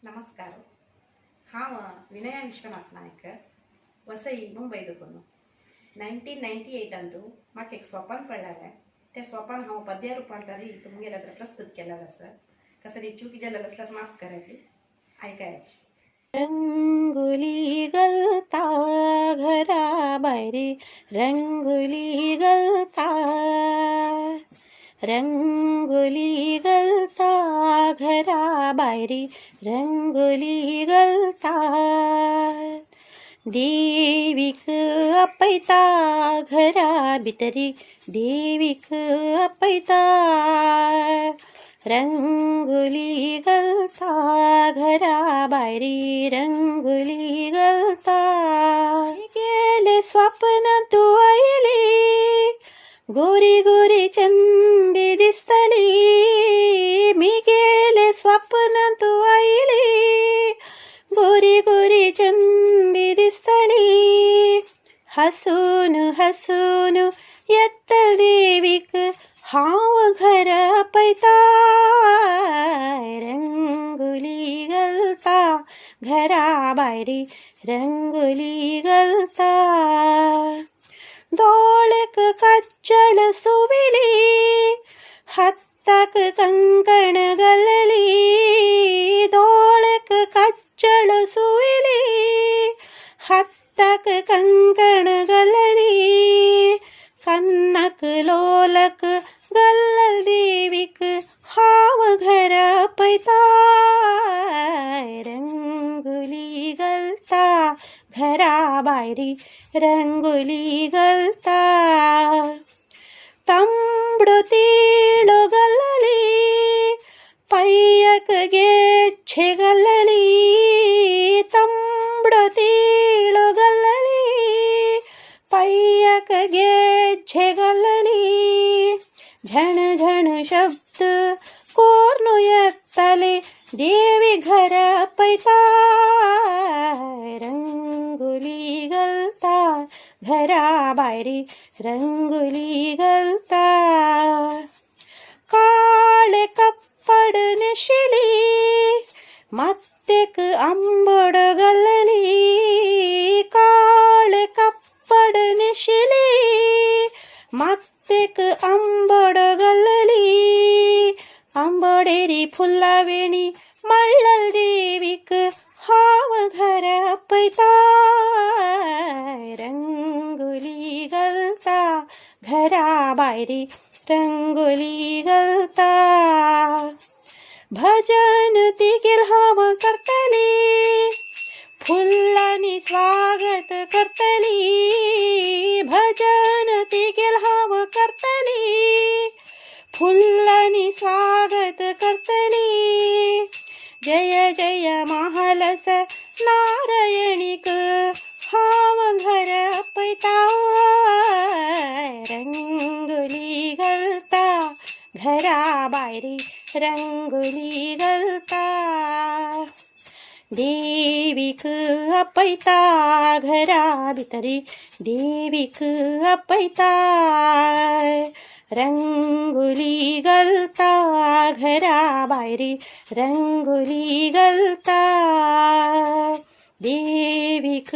ನಮಸ್ಕಾರ. ಹಾವ ವಿನಯ ವಿಶ್ವನಾಥ್ ನಾಯಕ वसई मुंबईदून 1998 अंदू म्हाका एक सोपान पडलें. ते सोपान हांव पद्या रुपांतरी तुमगेर प्रस्तुत केलें सर. कसरी चूक जालें असल्यार माफ करायची. ऐकायची. रंगोली गलता घरा बाहेरी रंगोली गलता, रंगोली गलता घरा बाहेरी रंगोली गलता. देवीक आपयता घरा भितरी देवीक आपयता, रंगोली गलता घरा भायरी रंगोली गलता. गेले स्वप्न तू आयली गोरी गोरी चंदी दिसतली, मी गेले स्वप्न तू आयली गोरी गोरी चंदी दिसतली. हसून हसून येत देवीक हाव घर आपयता, रंगोली गलता घरा भायरी रंगोली गलता. दोळ्याक काजळ सुविली हाताक कंकण घालली, दोळ्याक काजळ सुविली हाताक कंकण घालली. कन्नाक लोलक घालल देवीक हाव घर आपयता, रंगोली गलता घरा भायरी रंगोली गलता. तांबडो तिळो घालली पायक गेच्छे घालली, तांबडो तिळो घालली पायक गेच्छे घालली. झण झण शब्द कोर्नु येतले देवी घर आपयता, रंगोली गलता घरा भायरी रंगोली गलता. काळे कपड नेशिली मत्तेक आंबड घालली, काळे कपड नेशिली मत्तेक आंबड घालली. आंबडेरी फुलावेणी मळ्ळल देवीक हाव घर आपयता, रंगोली गलता घरा भायरी रंगोली गलता. भजन तिगेर हाव करतली फुल्लांनी स्वागत करतली, भजन तिगेर हाव करतली फुल्लांनी स्वागत करतली. जय जय महालस नारायणीक हाव घर आपयता, रंगोली गलता घरा भायरी रंगोली गलता. देवीक आपयता घरा भितरी देवीक आपयता, रंगोली गलता घरा भायरी रंगोली गलता. देवीक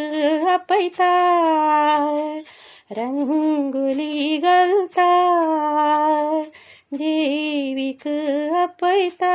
आपयता रंगोली गलता, देवीक आपयता.